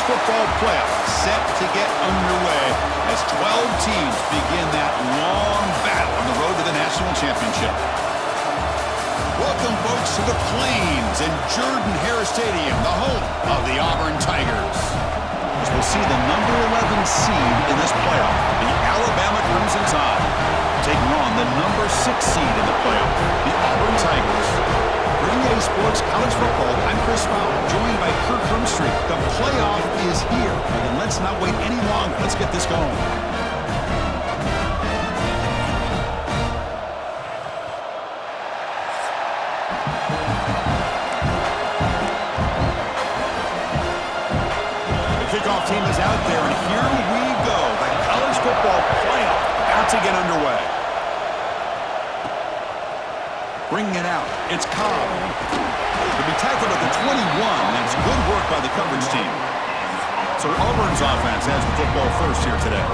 football playoff set to get underway as 12 teams begin that long battle on the road to the national championship. Welcome, folks, to the Plains and Jordan-Hare Stadium, the home of the Auburn Tigers. As we'll see the number 11 seed in this playoff, the Alabama Crimson Tide, taking on the number 6 seed in the playoff, the Auburn Tigers. For EA Sports College Football, I'm Chris Fowler, joined by Kirk Hermstreet. The playoff is here, and let's not wait any longer. Let's get this going. Kickoff team is out there, and here we go. The college football playoff about to get underway. Bringing it out, it's Cobb. He'll be tackled at the 21. That's good work by the coverage team. So Auburn's offense has the football first here today.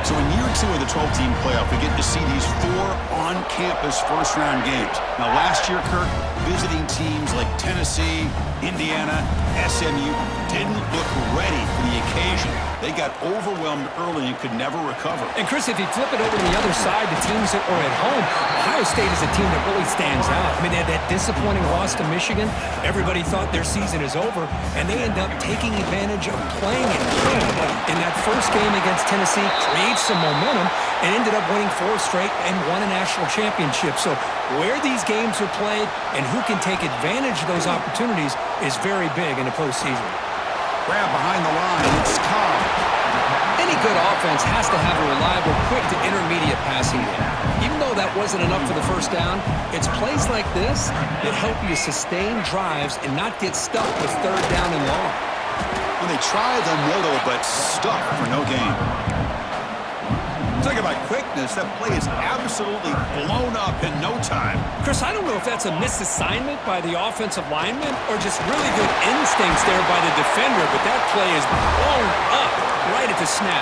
So in year 2 of the 12-team playoff, we get to see these 4 on-campus first-round games. Now last year, Kirk, visiting teams like Tennessee, Indiana, SMU didn't look ready for the occasion. They got overwhelmed early and could never recover. And Chris, if you flip it over to the other side, the teams that are at home, Ohio State is a team that really stands out. I mean, they had that disappointing loss to Michigan. Everybody thought their season is over, and they end up taking advantage of playing at home. In that first game against Tennessee, creates some momentum and ended up winning 4 straight and won a national championship. So where these games are played and who can take advantage of those opportunities is very big in the postseason. Grab behind the line, it's Cobb. Any good offense has to have a reliable, quick to intermediate passing game. Even though that wasn't enough for the first down, it's plays like this that help you sustain drives and not get stuck with 3rd down and long. When they try the middle, but stuck for no gain. Talking about quickness, that play is absolutely blown up in no time. Chris, I don't know if that's a misassignment by the offensive lineman or just really good instincts there by the defender, but that play is blown up right at the snap.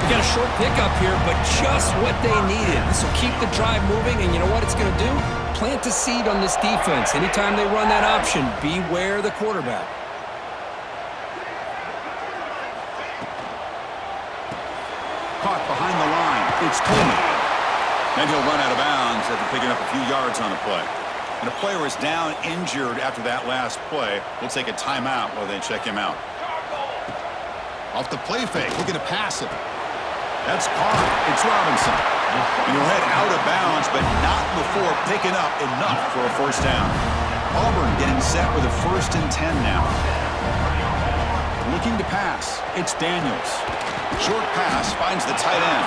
We got a short pickup here, but just what they needed. This will keep the drive moving, and you know what it's going to do? Plant a seed on this defense. Anytime they run that option, beware the quarterback. Caught behind the line. It's Coleman. And he'll run out of bounds after picking up a few yards on the play. And a player is down injured after that last play. We'll take a timeout while they check him out. Off the play fake, looking to pass it. That's Carr. It's Robinson. And he'll head out of bounds, but not before picking up enough for a first down. Auburn getting set with a 1st and 10 now. Looking to pass. It's Daniels. Short pass finds the tight end.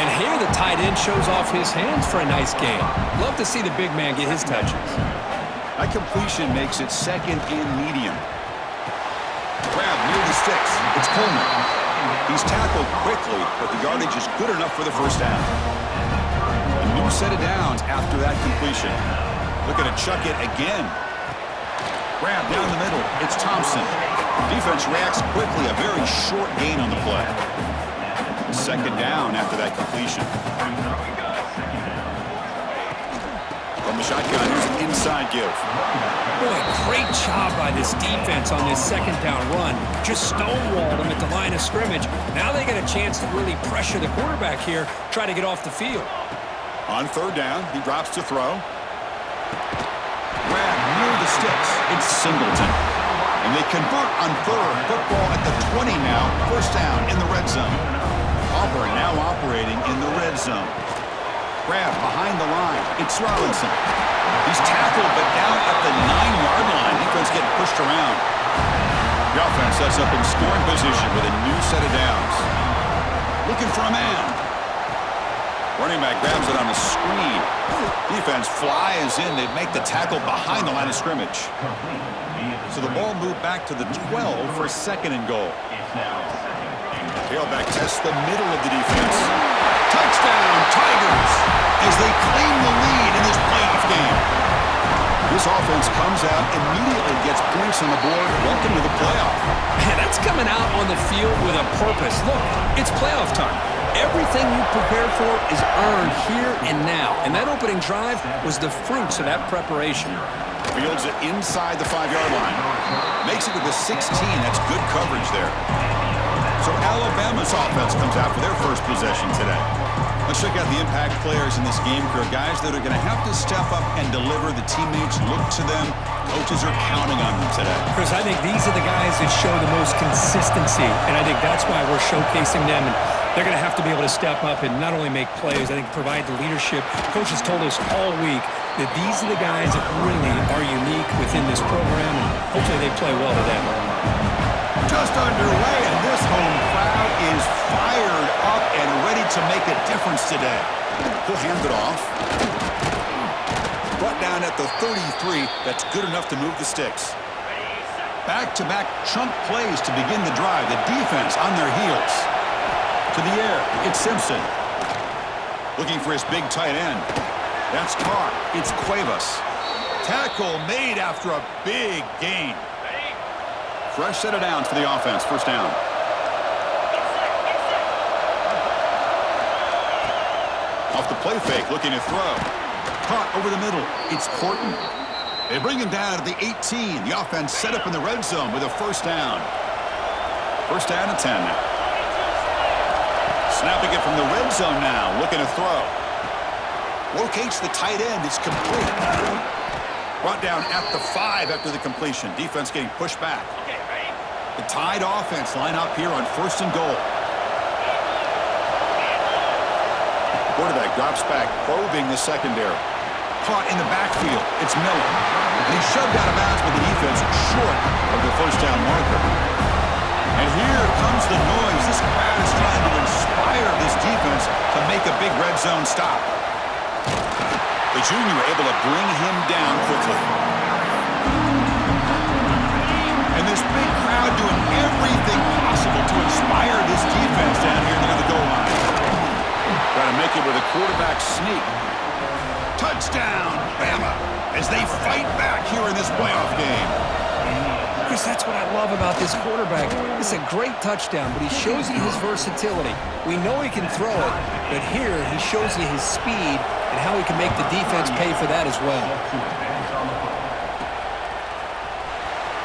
And here the tight end shows off his hands for a nice gain. Love to see the big man get his touches. That completion makes it 2nd and medium. Grab near the sticks. It's Coleman. He's tackled quickly, but the yardage is good enough for the first down. A new set of downs after that completion. Looking to chuck it again. Grab down the middle. It's Thompson. Defense reacts quickly. A very short gain on the play. 2nd down after that completion. From the shotgun, here's an inside give. Boy, great job by this defense on this 2nd down run. Just stonewalled them at the line of scrimmage. Now they get a chance to really pressure the quarterback here, try to get off the field. On 3rd down, he drops to throw. Grab near the sticks. It's Singleton. And they convert on 3rd. Football at the 20 now. First down in the red zone. Auburn now operating in the red zone. Grab behind the line. It's Robinson. He's tackled, but down at the 9-yard line. Defense getting pushed around. The offense sets up in scoring position with a new set of downs. Looking for a man. Running back grabs it on the screen. Defense flies in. They make the tackle behind the line of scrimmage. So the ball moved back to the 12 for 2nd and goal. Tailback tests the middle of the defense. Touchdown, Tigers, as they claim the lead in this playoff game. This offense comes out, immediately gets points on the board. Welcome to the playoff. Man, that's coming out on the field with a purpose. Look, it's playoff time. Everything you prepared for is earned here and now. And that opening drive was the fruits of that preparation. Fields it inside the 5-yard line. Makes it to the 16. That's good coverage there. So Alabama's offense comes out for their first possession today. Let's check out the impact players in this game for guys that are going to have to step up and deliver. The teammates look to them. Coaches are counting on them today. Chris, I think these are the guys that show the most consistency, and I think that's why we're showcasing them. And they're going to have to be able to step up and not only make plays, I think provide the leadership. Coaches told us all week that these are the guys that really are unique within this program, and hopefully they play well today. Just underway, and this home crowd is fired up and ready to make a difference today. He'll hand it off. Brought down at the 33. That's good enough to move the sticks. Back-to-back chunk plays to begin the drive. The defense on their heels. To the air, it's Simpson. Looking for his big tight end. That's caught. It's Cuevas. Tackle made after a big gain. Fresh set of downs for the offense. First down. Off the play fake, looking to throw. Caught over the middle. It's Horton. They bring him down to the 18. The offense set up in the red zone with a first down. First down and 10 now. Snapping it from the red zone now. Looking to throw. Locates the tight end. It's complete. Brought down at the 5 after the completion. Defense getting pushed back. The Tide offense line up here on first and goal. Quarterback drops back, probing the secondary. Caught in the backfield. It's Miller. And he's shoved out of bounds with the defense short of the first down marker. And here comes the noise. This crowd is trying to inspire this defense to make a big red zone stop. The junior able to bring him down quickly. And this big crowd doing everything possible to inspire this defense down here near the goal line. Trying to make it with a quarterback sneak. Touchdown, Bama, as they fight back here in this playoff game. Chris, that's what I love about this quarterback. It's a great touchdown, but he shows you his versatility. We know he can throw it, but here he shows you his speed and how he can make the defense pay for that as well.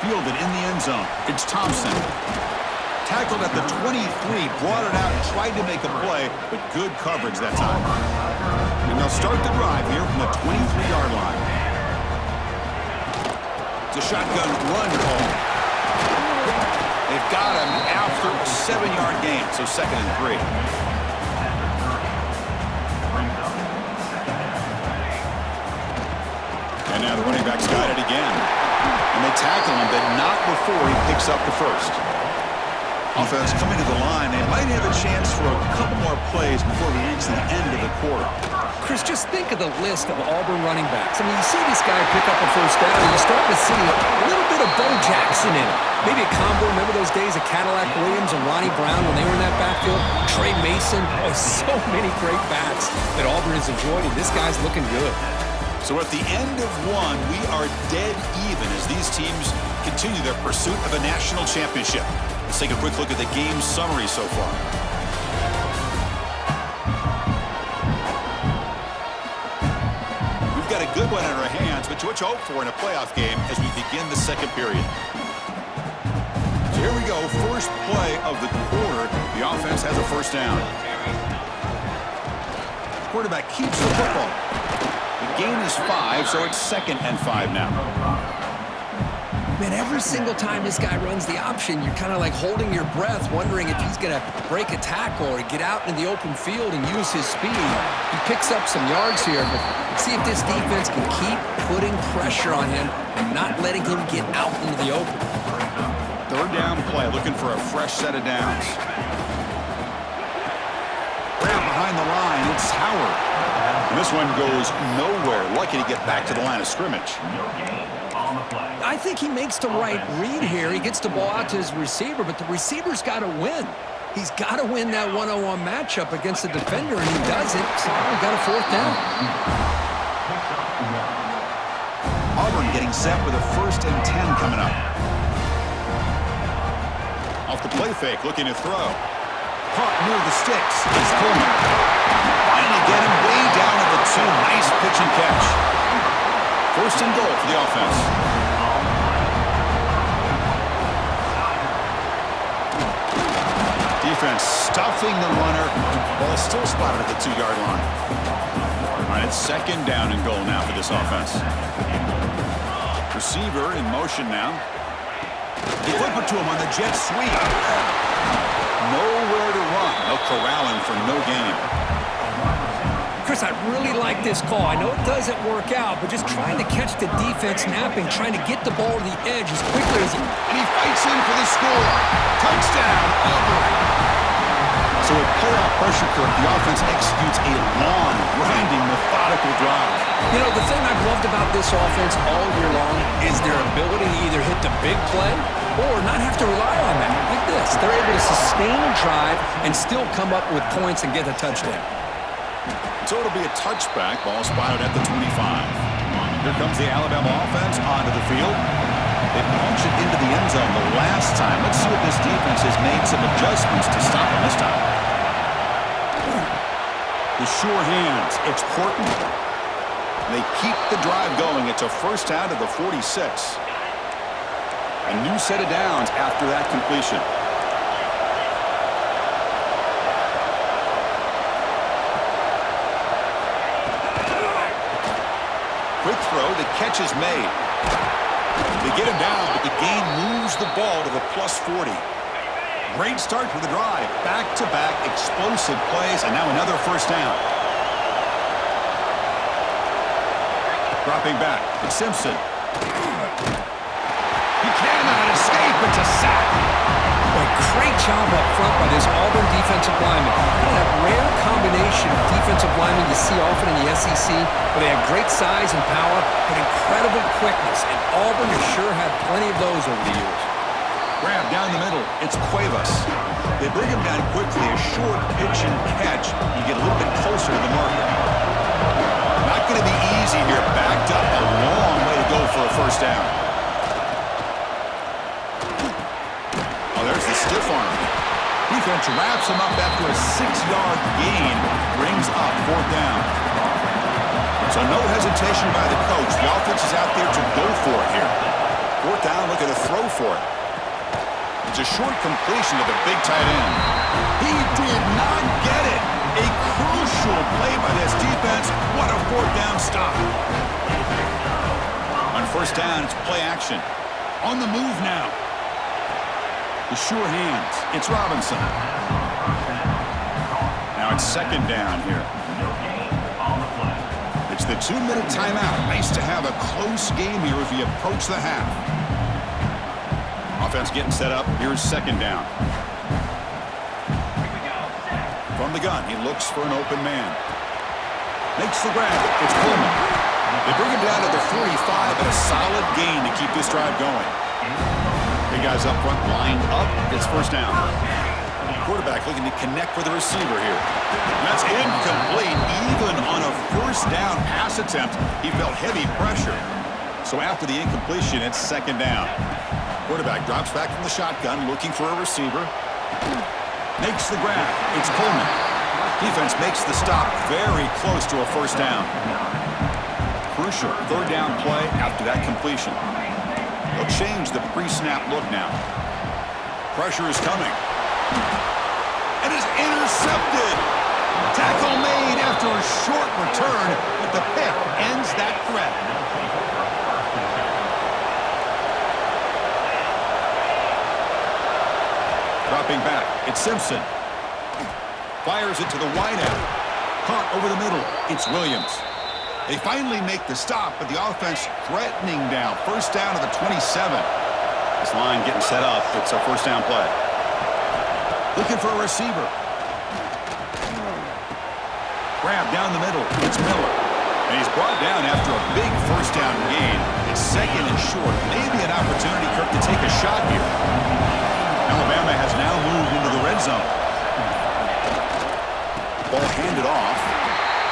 Fielded in the end zone. It's Thompson. Tackled at the 23, brought it out and tried to make a play, but good coverage that time. And they'll start the drive here from the 23-yard line. It's a shotgun run call. They've got him after a 7-yard gain, so 2nd and 3. And now the running back's got it again. And they tackle him, but not before he picks up the first. Offense coming to the line. They might have a chance for a couple more plays before we reach the end of the quarter. Chris, just think of the list of Auburn running backs. I mean, you see this guy pick up a first down, and you're starting to see a little bit of Bo Jackson in it. Maybe a combo. Remember those days of Cadillac Williams and Ronnie Brown when they were in that backfield? Trey Mason. Oh, so many great backs that Auburn has enjoyed, and this guy's looking good. So at the end of one, we are dead even as these teams continue their pursuit of a national championship. Let's take a quick look at the game summary so far. We've got a good one in our hands, but what you hope for in a playoff game as we begin the second period. So here we go, first play of the quarter. The offense has a first down. Quarterback keeps the football. The gain is 5, so it's 2nd and 5 now. Man, every single time this guy runs the option, you're kind of like holding your breath, wondering if he's going to break a tackle or get out in the open field and use his speed. He picks up some yards here, but let's see if this defense can keep putting pressure on him and not letting him get out into the open. Third down play, looking for a fresh set of downs. Right behind the line, it's Howard. And this one goes nowhere. Lucky to get back to the line of scrimmage. I think he makes the right read here. He gets the ball out to his receiver, but the receiver's got to win. He's got to win that one-on-one matchup against the defender, and he does it. So we got a fourth down. Auburn getting set with a 1st and 10 coming up. Off the play fake, looking to throw. Caught near the sticks. It's Coleman. Finally get him way down at the 2. Nice pitch and catch. First and goal for the offense. Defense stuffing the runner. Ball still spotted at the 2-yard line. All right, it's second down and goal now for this offense. Receiver in motion now. They flip it to him on the jet sweep. Nowhere to run. No corralling for no gain. Chris, I really like this call. I know it doesn't work out, but just trying to catch the defense napping, trying to get the ball to the edge as quickly as he... And he fights in for the score. Touchdown, Auburn. So with playoff pressure curve, the offense executes a long, grinding, methodical drive. You know, the thing I've loved about this offense all year long is their ability to either hit the big play or not have to rely on that. Like this, they're able to sustain a drive and still come up with points and get a touchdown. So it'll be a touchback. Ball spotted at the 25. Here comes the Alabama offense onto the field. They punch it into the end zone the last time. Let's see if this defense has made some adjustments to stop them this time. The sure hands. It's Horton. They keep the drive going. It's a first down to the 46. A new set of downs after that completion. Quick throw. The catch is made. They get him down, but the gain moves the ball to the plus 40. Great start for the drive. Back-to-back explosive plays, and now another first down. Dropping back. It's Simpson. He cannot escape. It's a sack. A great job up front by this Auburn defensive lineman. Kind of that rare combination of defensive linemen you see often in the SEC, where they have great size and power, but incredible quickness. And Auburn has sure had plenty of those over the years. Grab down the middle. It's Cuevas. They bring him down quickly. A short pitch and catch. You get a little bit closer to the marker. Not going to be easy here. Backed up a long way to go for a first down. Oh, there's the stiff arm. Defense wraps him up after a 6-yard gain. Brings up fourth down. So no hesitation by the coach. The offense is out there to go for it here. Fourth down, looking to throw for it. It's a short completion to the big tight end. He did not get it. A crucial play by this defense. What a fourth down stop. On first down, it's play action. On the move now. The sure hands. It's Robinson. Now it's second down here. It's the 2-minute timeout. Nice to have a close game here as we approach the half. Offense getting set up. Here's second down. From the gun, he looks for an open man. Makes the grab. It's Coleman. They bring him down to the 45, and a solid gain to keep this drive going. Big guys up front, lined up. It's first down. Quarterback looking to connect with the receiver here. That's incomplete. Even on a first down pass attempt, he felt heavy pressure. So after the incompletion, it's second down. Quarterback drops back from the shotgun, looking for a receiver. Makes the grab. It's Coleman. Defense makes the stop very close to a first down. Crucial third down play after that completion. They'll change the pre-snap look now. Pressure is coming. And is intercepted. Tackle made after a short return, but the pick ends that threat. Dropping back, it's Simpson. Fires it to the wideout. Caught over the middle, it's Williams. They finally make the stop, but the offense threatening down. First down to the 27. This line getting set up. It's a first down play. Looking for a receiver. Grab down the middle, it's Miller. And he's brought down after a big first down gain. It's second and short. Maybe an opportunity, Kirk, to take a shot here. Alabama has now moved into the red zone. Ball handed off.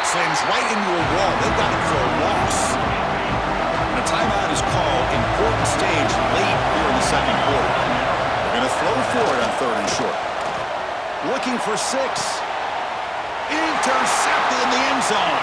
Slams right into a wall. They got it for a loss. And a timeout is called. Important stage late here in the second quarter. They're going to throw for it on third and short. Looking for 6. Intercepted in the end zone.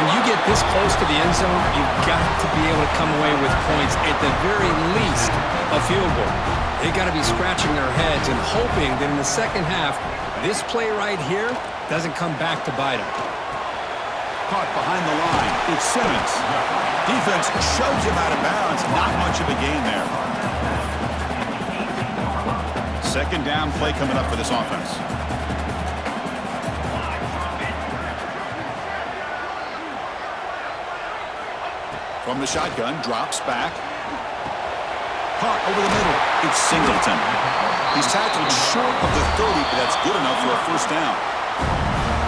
When you get this close to the end zone, you've got to be able to come away with points, at the very least, a field goal. They got to be scratching their heads and hoping that in the second half, this play right here doesn't come back to bite them. Caught behind the line. It's Simmons. Defense shoves him out of bounds. Not much of a gain there. Second down play coming up for this offense. From the shotgun, drops back. Caught over the middle. It's Singleton. He's tackled short of the 30, but that's good enough for a first down.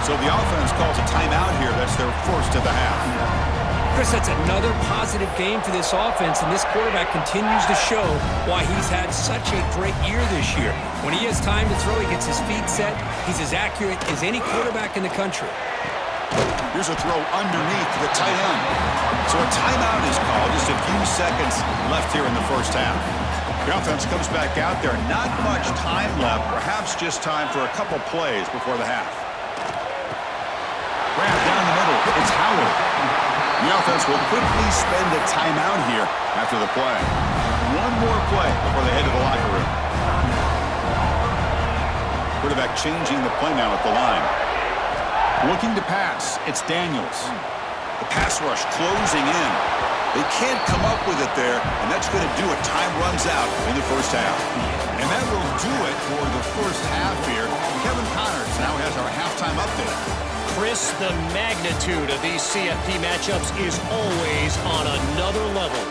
So the offense calls a timeout here. That's their first of the half. Chris, that's another positive game for this offense, and this quarterback continues to show why he's had such a great year this year. When he has time to throw, he gets his feet set. He's as accurate as any quarterback in the country. Here's a throw underneath the tight end. So a timeout is called. Just a few seconds left here in the first half. The offense comes back out there. Not much time left. Perhaps just time for a couple plays before the half. Grab down the middle. It's Howard. The offense will quickly spend a timeout here after the play. One more play before they head to the locker room. Quarterback changing the play now at the line. Looking to pass. It's Daniels. The pass rush closing in. They can't come up with it there, and that's going to do it. Time runs out in the first half. And that will do it for the first half here. Kevin Connors now has our halftime update. Chris, the magnitude of these CFP matchups is always on another level.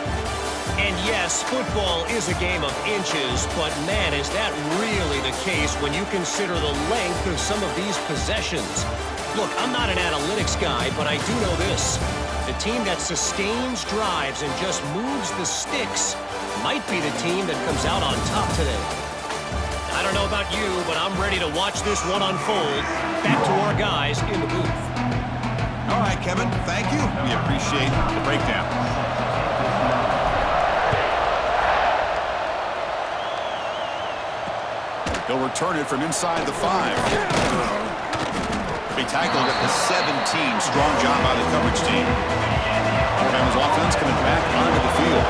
And yes, football is a game of inches, but man, is that really the case when you consider the length of some of these possessions. Look, I'm not an analytics guy, but I do know this. The team that sustains drives and just moves the sticks might be the team that comes out on top today. I don't know about you, but I'm ready to watch this one unfold. Back to our guys in the booth. All right, Kevin, thank you. We appreciate the breakdown. They'll return it from inside the 5. Be tackled at the 17. Strong job by the coverage team. Alabama's offense coming back onto the field.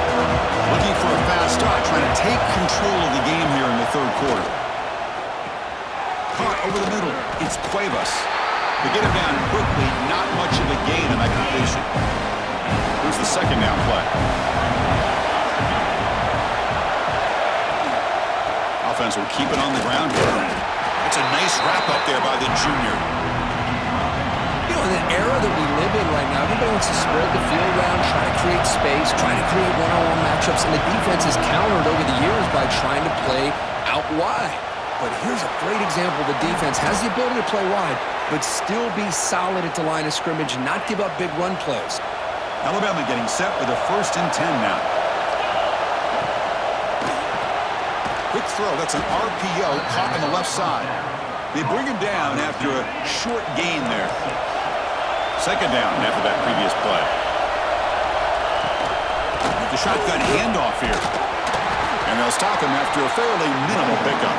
Looking for a fast start, trying to take control of the game here in the third quarter. Caught over the middle. It's Cuevas. They get him down quickly. Not much of a gain on that completion. Here's the second down play. Offense will keep it on the ground here. It's a nice wrap up there by the junior. You know, in the era that we live in right now, everybody wants to spread the field around, try to create space, try to create one-on-one matchups, and the defense has countered over the years by trying to play out wide. But here's a great example. The defense has the ability to play wide, but still be solid at the line of scrimmage and not give up big run plays. Alabama getting set with a 1st and 10 now. Quick throw. That's an RPO caught on the left side. They bring him down after a short gain there. Second down after that previous play. The shotgun handoff here. And they'll stop him after a fairly minimal pickup.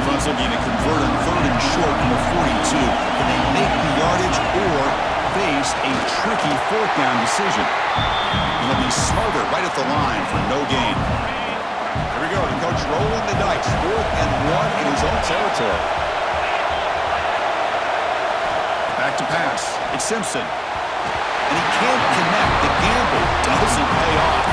Offense looking to convert on 3rd and short from the 42. Can they make the yardage or face a tricky 4th down decision? And they'll be smothered right at the line for no gain. Here we go. The coach rolling the dice. 4th and 1 in his own territory. Back to pass. It's Simpson. And he can't connect. The gamble doesn't pay off.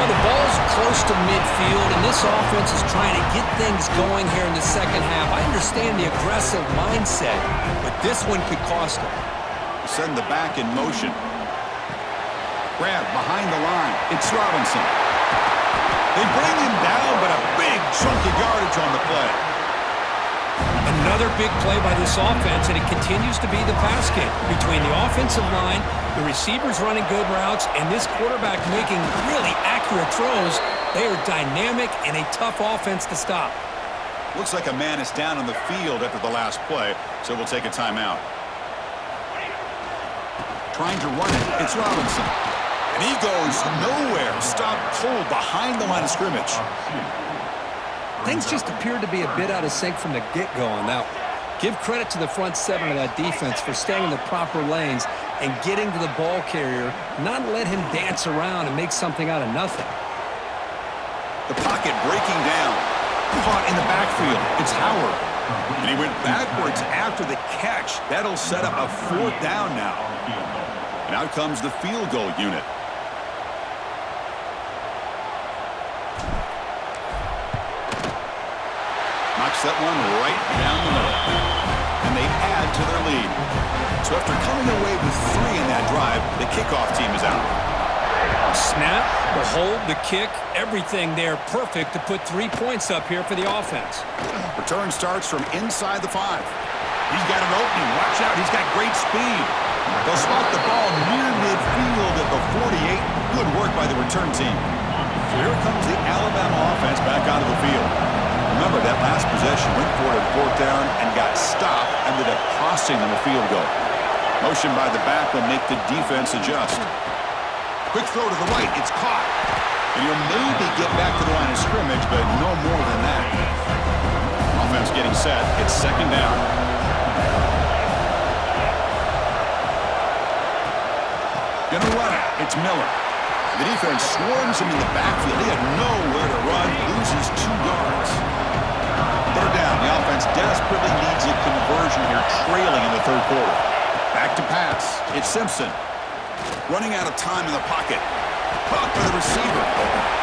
Well, the ball's close to midfield, and this offense is trying to get things going here in the second half. I understand the aggressive mindset, but this one could cost them. Send the back in motion. Grab behind the line. It's Robinson. They bring him down, but a big chunk of yardage on the play. Another big play by this offense, and it continues to be the pass game between the offensive line, the receivers running good routes, and this quarterback making really accurate throws. They are dynamic and a tough offense to stop. Looks like a man is down on the field after the last play, so we'll take a timeout. Trying to run it, it's Robinson. And he goes nowhere. Stopped cold behind the line of scrimmage. Things just appeared to be a bit out of sync from the get-go on that one. Give credit to the front seven of that defense for staying in the proper lanes and getting to the ball carrier, not let him dance around and make something out of nothing. The pocket breaking down. Caught in the backfield. It's Howard. And he went backwards after the catch. That'll set up a 4th down now. And out comes the field goal unit. Knocks that one right down the middle. And they add to their lead. So after coming away with 3 in that drive, the kickoff team is out. Snap, the hold, the kick, everything there perfect to put 3 points up here for the offense. Return starts from inside the 5. He's got an opening. Watch out. He's got great speed. They'll spot the ball near midfield at the 48. Good work by the return team. So here comes the Alabama offense back onto the field. Remember, that last possession went for it at 4th down and got stopped, ended up costing them a field goal. Motion by the back will make the defense adjust. Quick throw to the right. It's caught. And he'll maybe get back to the line of scrimmage, but no more than that. Offense getting set. It's 2nd down. Gonna run it. It's Miller. The defense swarms him in the backfield. He had nowhere to run. Loses 2 yards. 3rd down. The offense desperately needs a conversion here, trailing in the 3rd quarter. Back to pass. It's Simpson. Running out of time in the pocket. Caught by the receiver.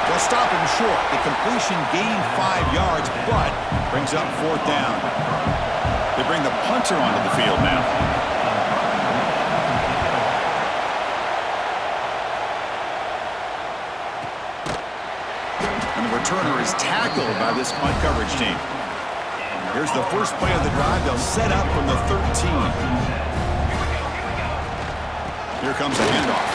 They'll stop him short. The completion gained 5 yards, but brings up 4th down. They bring the punter onto the field now. And the returner is tackled by this punt coverage team. Here's the first play of the drive. They'll set up from the 13. Here comes a handoff.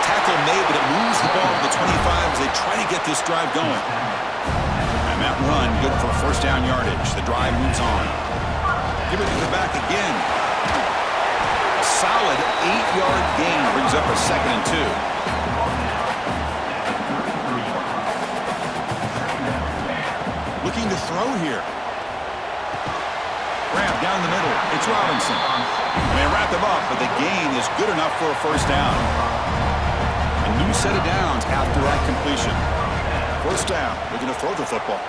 Tackle made, but it moves the ball to the 25 as they try to get this drive going. And that run, good for 1st down yardage. The drive moves on. Give it to the back again. A solid 8-yard gain brings up a 2nd and 2. Looking to throw here. Grab down the middle. It's Robinson. And they wrap him up, but the gain is good enough for a 1st down. A new set of downs after that completion. 1st down. Looking to throw the football.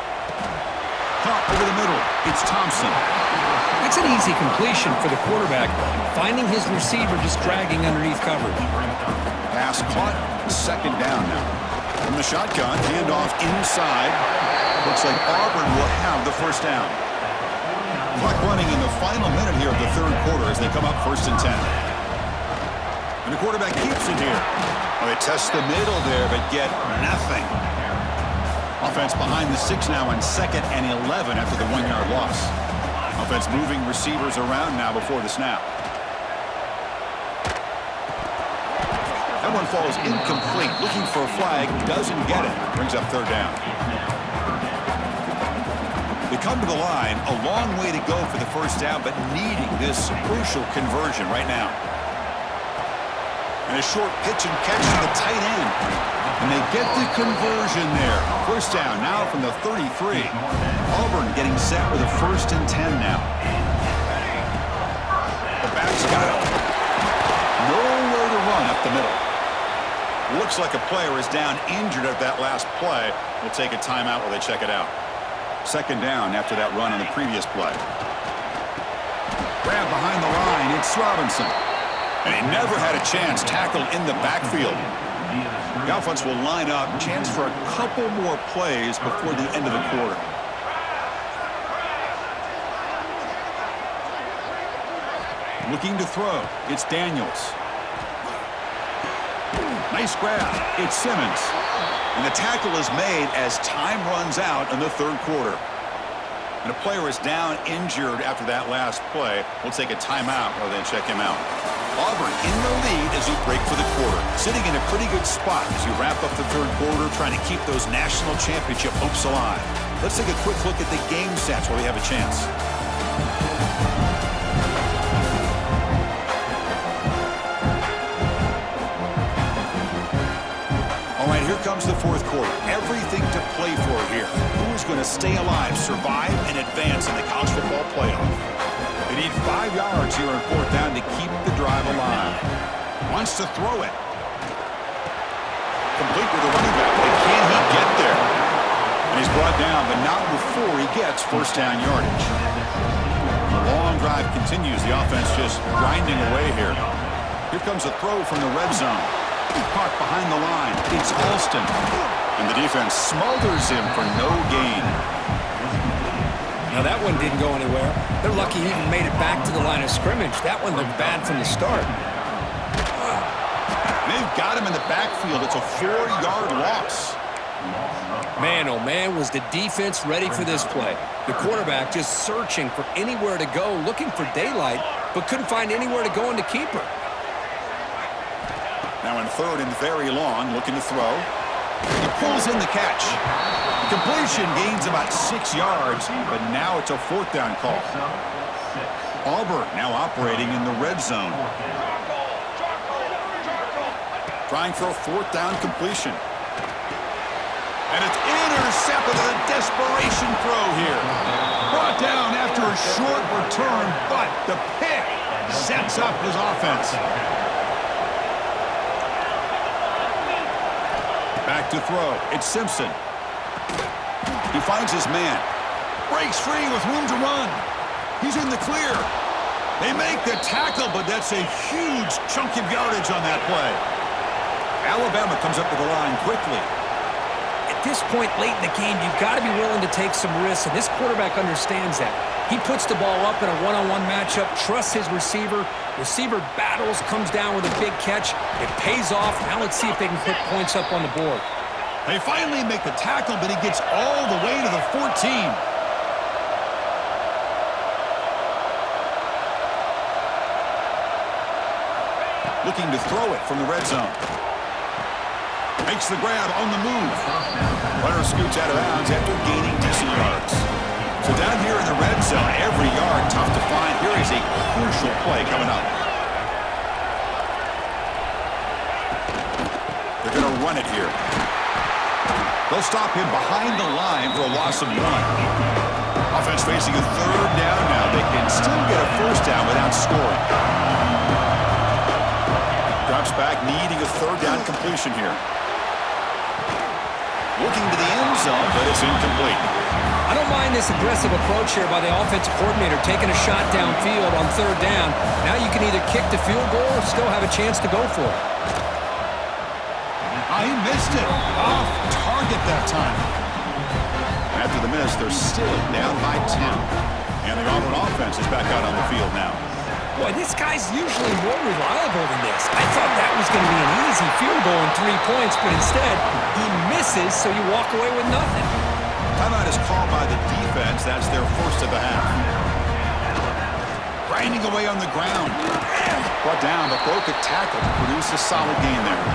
Caught over the middle. It's Thompson. That's an easy completion for the quarterback, finding his receiver just dragging underneath coverage. Pass caught. 2nd down now. From the shotgun, handoff inside. Looks like Auburn will have the 1st down. Clock running in the final minute here of the 3rd quarter as they come up 1st and 10. And the quarterback keeps it here. Well, they test the middle there, but get nothing. Offense behind the 6 now on 2nd and 11 after the 1-yard loss. Offense moving receivers around now before the snap. That one falls incomplete. Looking for a flag. Doesn't get it. Brings up 3rd down. They come to the line, a long way to go for the 1st down, but needing this crucial conversion right now. And a short pitch and catch to the tight end. And they get the conversion there. 1st down now from the 33. Auburn getting set with a 1st and 10 now. The back's got it. Nowhere to run up the middle. Looks like a player is down injured at that last play. We'll take a timeout while they check it out. 2nd down after that run on the previous play. Grab behind the line. It's Robinson. And he never had a chance. Tackled in the backfield. The offense will line up. Chance for a couple more plays before the end of the quarter. Looking to throw. It's Daniels. Nice grab. It's Simmons. And the tackle is made as time runs out in the 3rd quarter. And a player is down injured after that last play. We'll take a timeout rather than check him out. Auburn in the lead as we break for the quarter. Sitting in a pretty good spot as you wrap up the 3rd quarter, trying to keep those national championship hopes alive. Let's take a quick look at the game stats while we have a chance. All right, And here comes the fourth quarter. Everything to play for here. Who is going to stay alive, survive, and advance in the college football playoff? They need 5 yards here on fourth down to keep the drive alive. Wants to throw it. Complete with the running back. But can he get there? And he's brought down, but not before he gets first down yardage. The long drive continues. The offense just grinding away here. Here comes a throw from the red zone. Caught behind the line. It's Alston. And the defense smothers him for no gain. Now that one didn't go anywhere. They're lucky he even made it back to the line of scrimmage. That one looked bad from the start. They've got him in the backfield. It's a 4-yard loss. Man, oh man, was the defense ready for this play. The quarterback just searching for anywhere to go, looking for daylight, but couldn't find anywhere to go in the keeper. Now in third and very long, looking to throw. He pulls in the catch. Completion gains about 6 yards, but now it's a fourth down call. Auburn now operating in the red zone. Trying for a fourth down completion. And it's intercepted with a desperation throw here. Brought down after a short return, but the pick sets up his offense. Back to throw. It's Simpson. He finds his man. Breaks free with room to run. He's in the clear. They make the tackle, but that's a huge chunk of yardage on that play. Alabama comes up with the line quickly. At this point late in the game, you've got to be willing to take some risks, and this quarterback understands that. He puts the ball up in a one-on-one matchup, trusts his receiver. Receiver battles, comes down with a big catch. It pays off. Now let's see if they can put points up on the board. They finally make the tackle, but he gets all the way to the 14. Looking to throw it from the red zone. Makes the grab on the move. Runner scoots out of bounds after gaining decent yards. So down here in the red zone, every yard tough to find. Here is a crucial play coming up. They're going to run it here. They'll stop him behind the line for a loss of 1. Offense facing a third down now. They can still get a first down without scoring. Drops back, needing a third down completion here. Looking to the end zone, but it's incomplete. I don't mind this aggressive approach here by the offensive coordinator, taking a shot downfield on third down. Now you can either kick the field goal or still have a chance to go for it. He missed it. Off target that time. After the miss, they're still down by 10. And the Auburn offense is back out on the field now. Boy, this guy's usually more reliable than this. I thought that was going to be an easy field goal and 3 points, but instead, he misses, so you walk away with nothing. Timeout is called by the defense. That's their first of the half. Grinding away on the ground. Brought down, but broke a tackle to produce a solid gain there.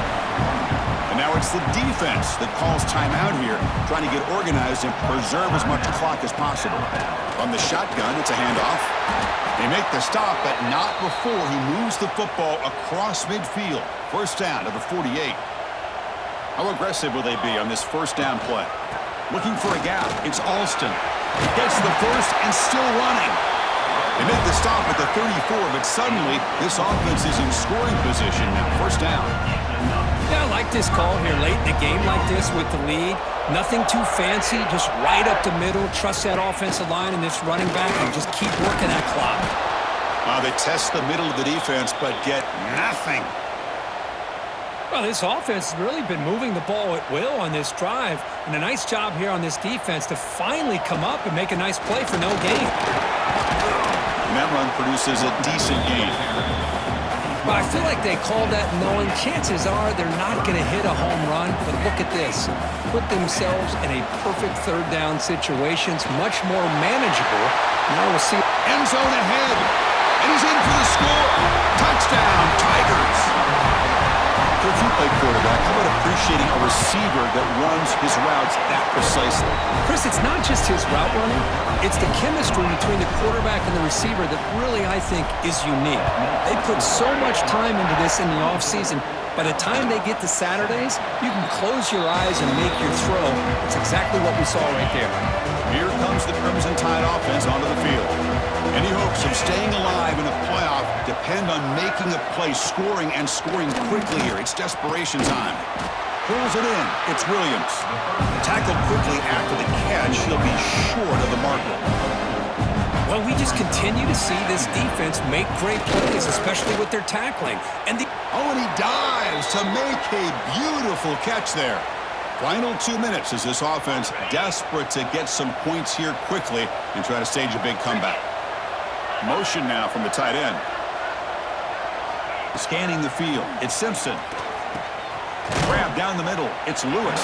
And now it's the defense that calls timeout here, trying to get organized and preserve as much clock as possible. From the shotgun, it's a handoff. They make the stop, but not before he moves the football across midfield. First down to the 48. How aggressive will they be on this first down play? Looking for a gap. It's Alston. Gets the first and still running. They make the stop at the 34, but suddenly this offense is in scoring position now. First down. Yeah, I like this call here late in the game like this with the lead. Nothing too fancy, just right up the middle. Trust that offensive line and this running back and just keep working that clock. They test the middle of the defense, but get nothing. Well, this offense has really been moving the ball at will on this drive. And a nice job here on this defense to finally come up and make a nice play for no gain. And that run produces a decent gain. But I feel like they called that knowing chances are they're not going to hit a home run. But look at this. Put themselves in a perfect third down situation. It's much more manageable. Now we'll see. End zone ahead. And he's in for the score. Touchdown, Tigers. So if you play quarterback, how about appreciating a receiver that runs his routes that precisely? Chris, it's not just his route running. It's the chemistry between the quarterback and the receiver that really, I think, is unique. They put so much time into this in the offseason, By the time they get to Saturdays, you can close your eyes and make your throw. It's exactly what we saw right there. Here comes the Crimson Tide offense onto the field. Any hopes of staying alive in a playoff depend on making a play, scoring and scoring quickly here. It's desperation time. Pulls it in. It's Williams. Tackled quickly after the catch. He'll be short of the marker. Well, we just continue to see this defense make great plays, especially with their tackling. And and he dives to make a beautiful catch there. Final 2 minutes as this offense desperate to get some points here quickly and try to stage a big comeback. Motion now from the tight end. Scanning the field. It's Simpson. Grab down the middle. It's Lewis.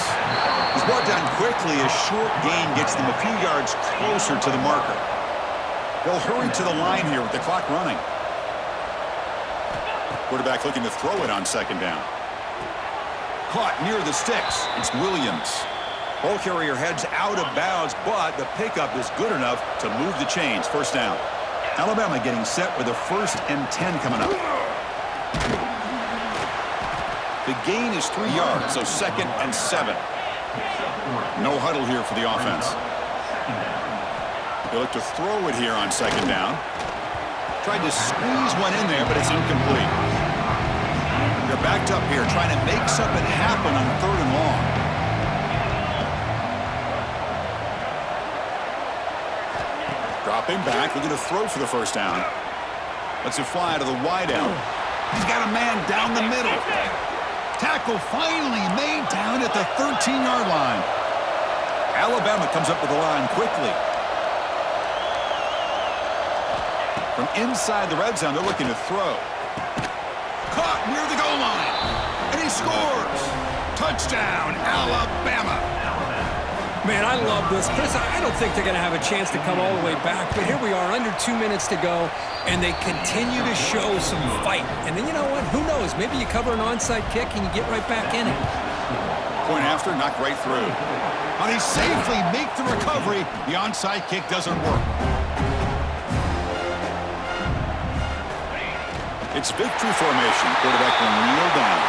He's brought down quickly. A short gain gets them a few yards closer to the marker. They'll hurry to the line here with the clock running. Quarterback looking to throw it on second down. Caught near the sticks. It's Williams. Ball carrier heads out of bounds, but the pickup is good enough to move the chains. First down. Alabama getting set with a 1st and 10 coming up. The gain is 3 yards, so 2nd and 7. No huddle here for the offense. They look to throw it here on second down. Tried to squeeze one in there, but it's incomplete. They're backed up here, trying to make something happen on 3rd and long. Dropping back, looking to throw for the first down. Lets it fly to the wideout. He's got a man down the middle. Tackle finally made down at the 13-yard line. Alabama comes up with the line quickly. From inside the red zone, they're looking to throw. Caught near the goal line. And he scores. Touchdown, Alabama. Man, I love this. Chris, I don't think they're going to have a chance to come all the way back. But here we are, under 2 minutes to go, and they continue to show some fight. And then you know what? Who knows? Maybe you cover an onside kick and you get right back in it. Point after, knocked right through. How they safely make the recovery. The onside kick doesn't work. It's victory formation. Quarterback will kneel down.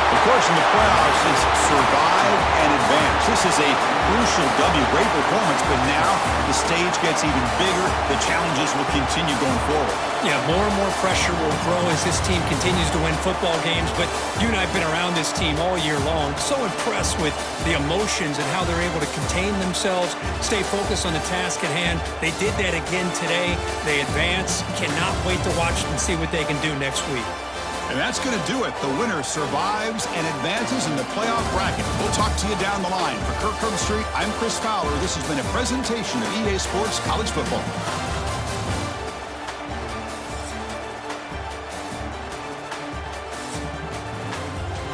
Of course, in the playoffs, it's survive and advance. This is a crucial W. Great performance, but now the stage gets even bigger. The challenges will continue going forward. Yeah, more and more pressure will grow as this team continues to win football games. But you and I have been around this team all year long. So impressed with the emotions and how they're able to contain themselves, stay focused on the task at hand. They did that again today. They advance. Cannot wait to watch and see what they can do next week. And that's going to do it. The winner survives and advances in the playoff bracket. We'll talk to you down the line. For Kirk Herbstreit, I'm Chris Fowler. This has been a presentation of EA Sports College Football.